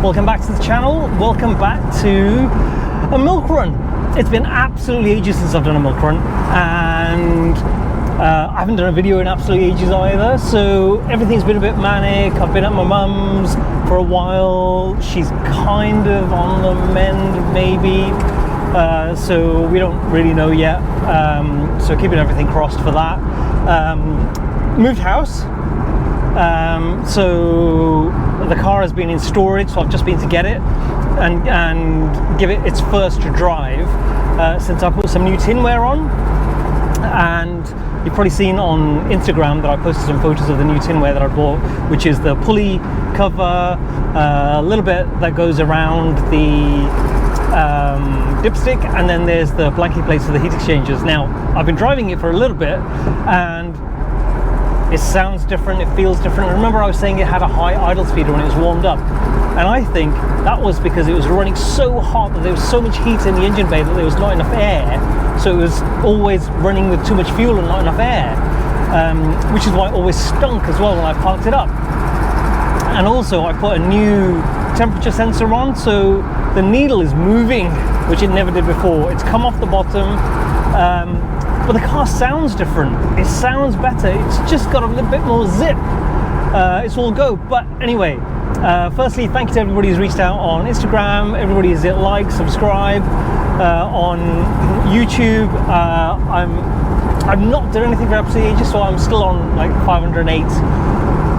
Welcome back to the channel. Welcome back to a milk run. It's been absolutely ages since I've done a milk run, and I haven't done a video in absolutely ages either, so everything's been a bit manic. I've been at my mum's for a while. She's kind of on the mend, maybe, so we don't really know yet, so keeping everything crossed for that. Moved house, so the car has been in storage, so I've just been to get it and give it its first drive since I put some new tinware on. And you've probably seen on Instagram that I posted some photos of the new tinware that I bought, which is the pulley cover, a little bit that goes around the dipstick, and then there's the blanket plates for the heat exchangers. Now, I've been driving it for a little bit, and it sounds different, it feels different. I remember I was saying it had a high idle speed when it was warmed up, and I think that was because it was running so hot that there was so much heat in the engine bay that there was not enough air, so it was always running with too much fuel and not enough air, which is why it always stunk as well when I parked it up. And also I put a new temperature sensor on, so the needle is moving, which it never did before. It's come off the bottom, but the car sounds different. It sounds better. It's just got a little bit more zip. It's all go. But anyway, firstly, thank you to everybody who's reached out on Instagram, everybody who's hit like, subscribe. On YouTube, I've not done anything for absolutely ages, so I'm still on like 508,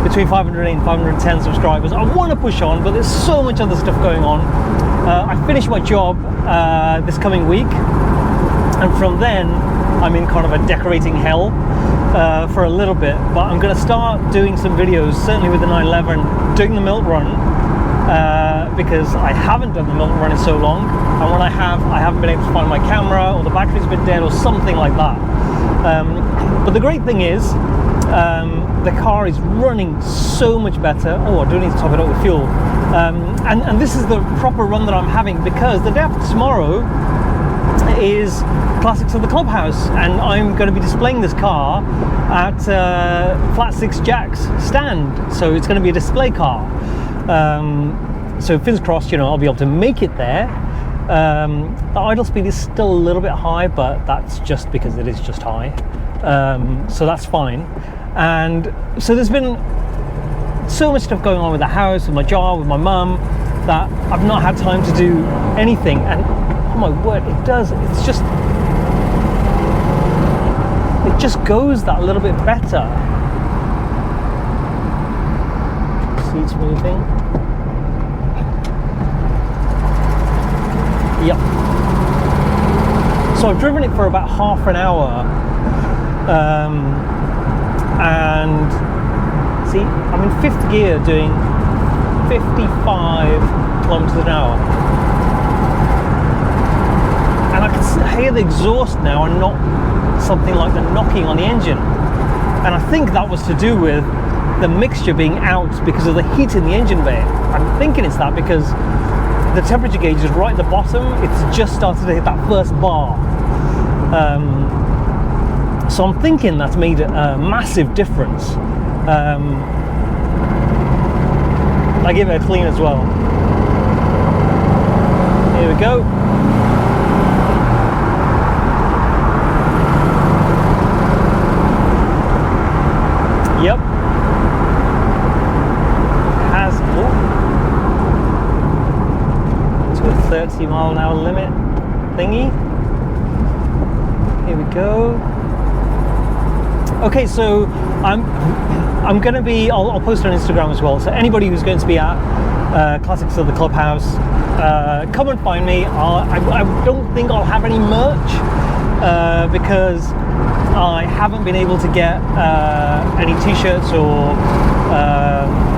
between 508 and 510 subscribers. I want to push on, but there's so much other stuff going on. I finished my job this coming week, and from then I'm in kind of a decorating hell for a little bit, but I'm going to start doing some videos, certainly with the 911, doing the milk run, because I haven't done the milk run in so long, and when I haven't been able to find my camera, or the battery's been dead, or something like that. But the great thing is, the car is running so much better. Oh, I do need to top it up with fuel. And this is the proper run that I'm having, because the day after tomorrow is Classics of the Clubhouse, and I'm going to be displaying this car at Flat 6 Jack's stand, so it's going to be a display car. So fingers crossed, you know, I'll be able to make it there. The idle speed is still a little bit high, but that's just because it is just high, so that's fine. And so there's been so much stuff going on with the house, with my job, with my mum, that I've not had time to do anything. And oh my word, it does, it's just, it just goes that little bit better. Seats moving. Yep. So I've driven it for about half an hour, and see, I'm in 5th gear doing 55 kilometers an hour, and I can hear the exhaust now and not something like the knocking on the engine, and I think that was to do with the mixture being out because of the heat in the engine bay. I'm thinking it's that, because the temperature gauge is right at the bottom. It's just started to hit that first bar, so I'm thinking that's made a massive difference. I give it a clean as well. Here we go. Yep. Has to a 30-mile-an-hour limit thingy. Here we go. Okay, so I'm going to be, I'll post on Instagram as well, so anybody who's going to be at Classics of the Clubhouse, come and find me. I don't think I'll have any merch, because I haven't been able to get any t-shirts or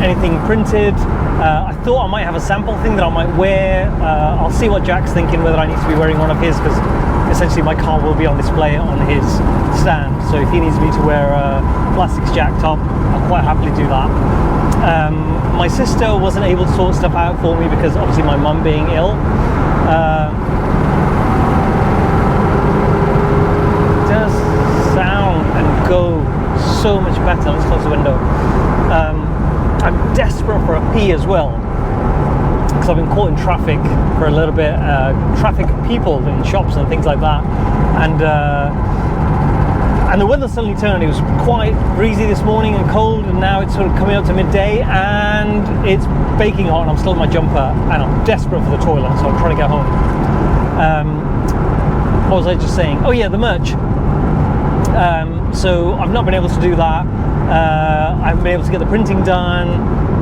anything printed. I thought I might have a sample thing that I might wear. I'll see what Jack's thinking, whether I need to be wearing one of his, because essentially my car will be on display on his stand, so if he needs me to wear a Plastics Jack top, I'll quite happily do that. My sister wasn't able to sort stuff out for me because obviously my mum being ill. It does sound and go so much better. Let's close the window. I'm desperate for a pee as well. because I've been caught in traffic for a little bit, traffic people in shops and things like that, and the weather suddenly turned. It was quite breezy this morning and cold, and now it's sort of coming up to midday and it's baking hot, and I'm still in my jumper and I'm desperate for the toilet, so I'm trying to get home. What was I just saying? Oh yeah, the merch. So I've not been able to do that. I haven't been able to get the printing done,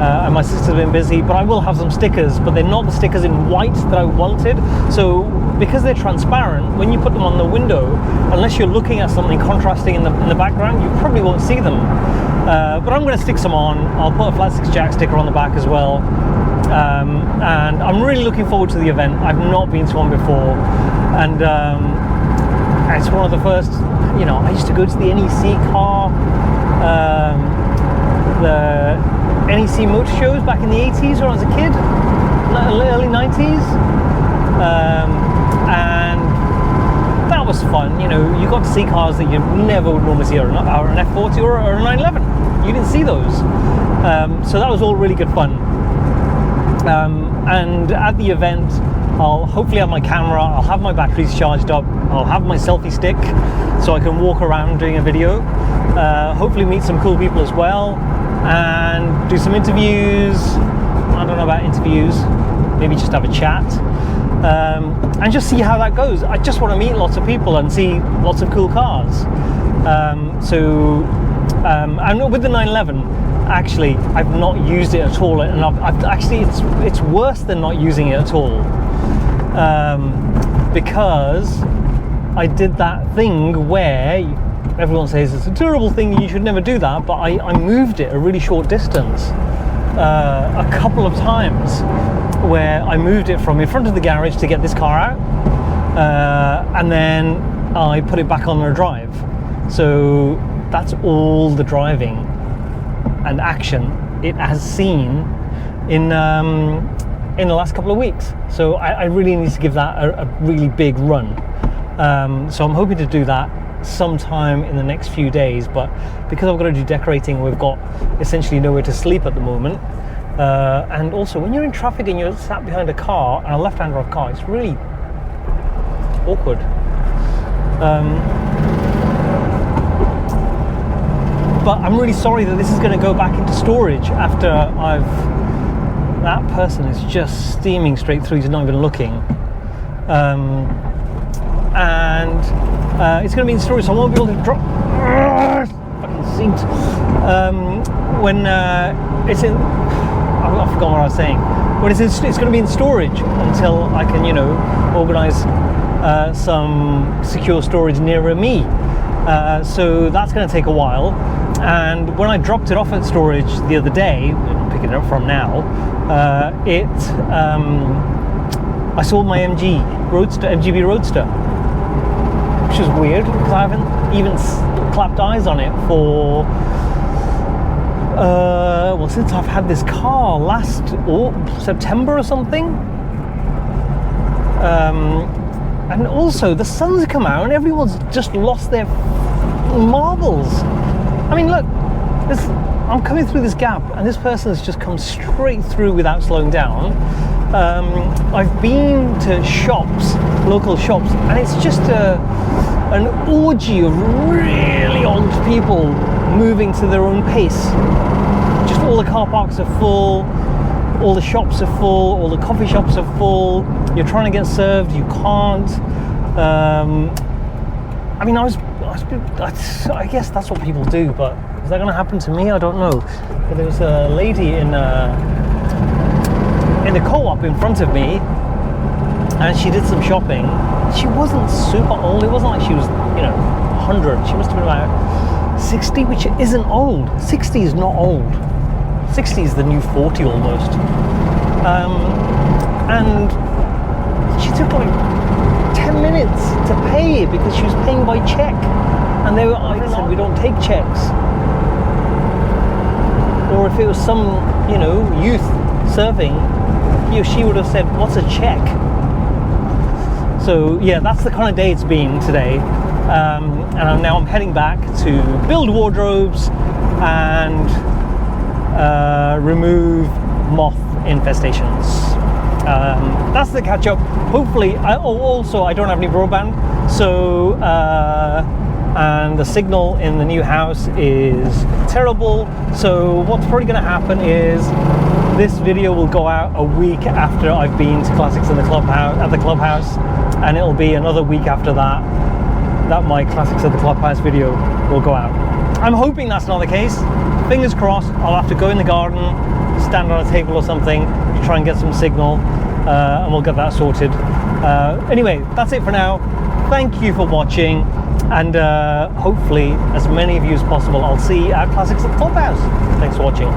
and my sister's been busy, but I will have some stickers, but they're not the stickers in white that I wanted. So because they're transparent, when you put them on the window, unless you're looking at something contrasting in the background, you probably won't see them. But I'm going to stick some on. I'll put a Flat 6 Jack sticker on the back as well. And I'm really looking forward to the event. I've not been to one before, and it's one of the first. You know, I used to go to the NEC car, the NEC motor shows back in the 80s when I was a kid, early 90s, and that was fun. You know, you got to see cars that you never would normally see, or an F40 or a 911. You didn't see those, so that was all really good fun. And at the event, I'll hopefully have my camera, I'll have my batteries charged up, I'll have my selfie stick so I can walk around doing a video, hopefully meet some cool people as well, and do some interviews. I don't know about interviews, maybe just have a chat, and just see how that goes. I just want to meet lots of people and see lots of cool cars. And with the 911, actually, I've not used it at all, and I've actually, it's worse than not using it at all, because I did that thing where everyone says it's a terrible thing, you should never do that, but I moved it a really short distance a couple of times, where I moved it from in front of the garage to get this car out, and then I put it back on the drive. So that's all the driving and action it has seen in the last couple of weeks. So I really need to give that a really big run. So I'm hoping to do that sometime in the next few days, but because I've got to do decorating, we've got essentially nowhere to sleep at the moment. And also, when you're in traffic and you're sat behind a car, and a left-hand drive car, it's really awkward. But I'm really sorry that this is going to go back into storage after that person is just steaming straight through, he's not even looking. And it's going to be in storage, so I won't be able to drop fucking seat when it's in. I forgot what I was saying. When it's going to be in storage until I can, you know, organise some secure storage nearer me. So that's going to take a while. And when I dropped it off at storage the other day, I'm picking it up from now, I saw my MGB Roadster, which is weird because I haven't even clapped eyes on it for since I've had this car last September or something. And also the sun's come out and everyone's just lost their marbles. I mean, look, I'm coming through this gap and this person has just come straight through without slowing down. I've been to shops, local shops, and it's just an orgy of really old people moving to their own pace. Just all the car parks are full, all the shops are full, all the coffee shops are full. You're trying to get served, you can't. I mean, I guess that's what people do, but is that going to happen to me? I don't know. But there was a lady in the co-op in front of me, and she did some shopping. She wasn't super old. It wasn't like she was, 100. She must have been about 60, which isn't old. 60 is not old. 60 is the new 40 almost. And she took like 10 minutes to pay because she was paying by check. And they said, we don't take checks. Or if it was some, youth serving, he or she would have said, what's a check? So yeah, that's the kind of day it's been today. And now I'm heading back to build wardrobes and remove moth infestations. That's the catch up. Hopefully, also I don't have any broadband, so and the signal in the new house is terrible. So what's probably going to happen is this video will go out a week after I've been to Classics in the Clubhouse at the Clubhouse, and it'll be another week after that my Classics at the Clubhouse video will go out. I'm hoping that's not the case. Fingers crossed. I'll have to go in the garden, stand on a table or something to try and get some signal, and we'll get that sorted. Anyway, that's it for now. Thank you for watching, and hopefully as many of you as possible I'll see at Classics at the Clubhouse. Thanks for watching.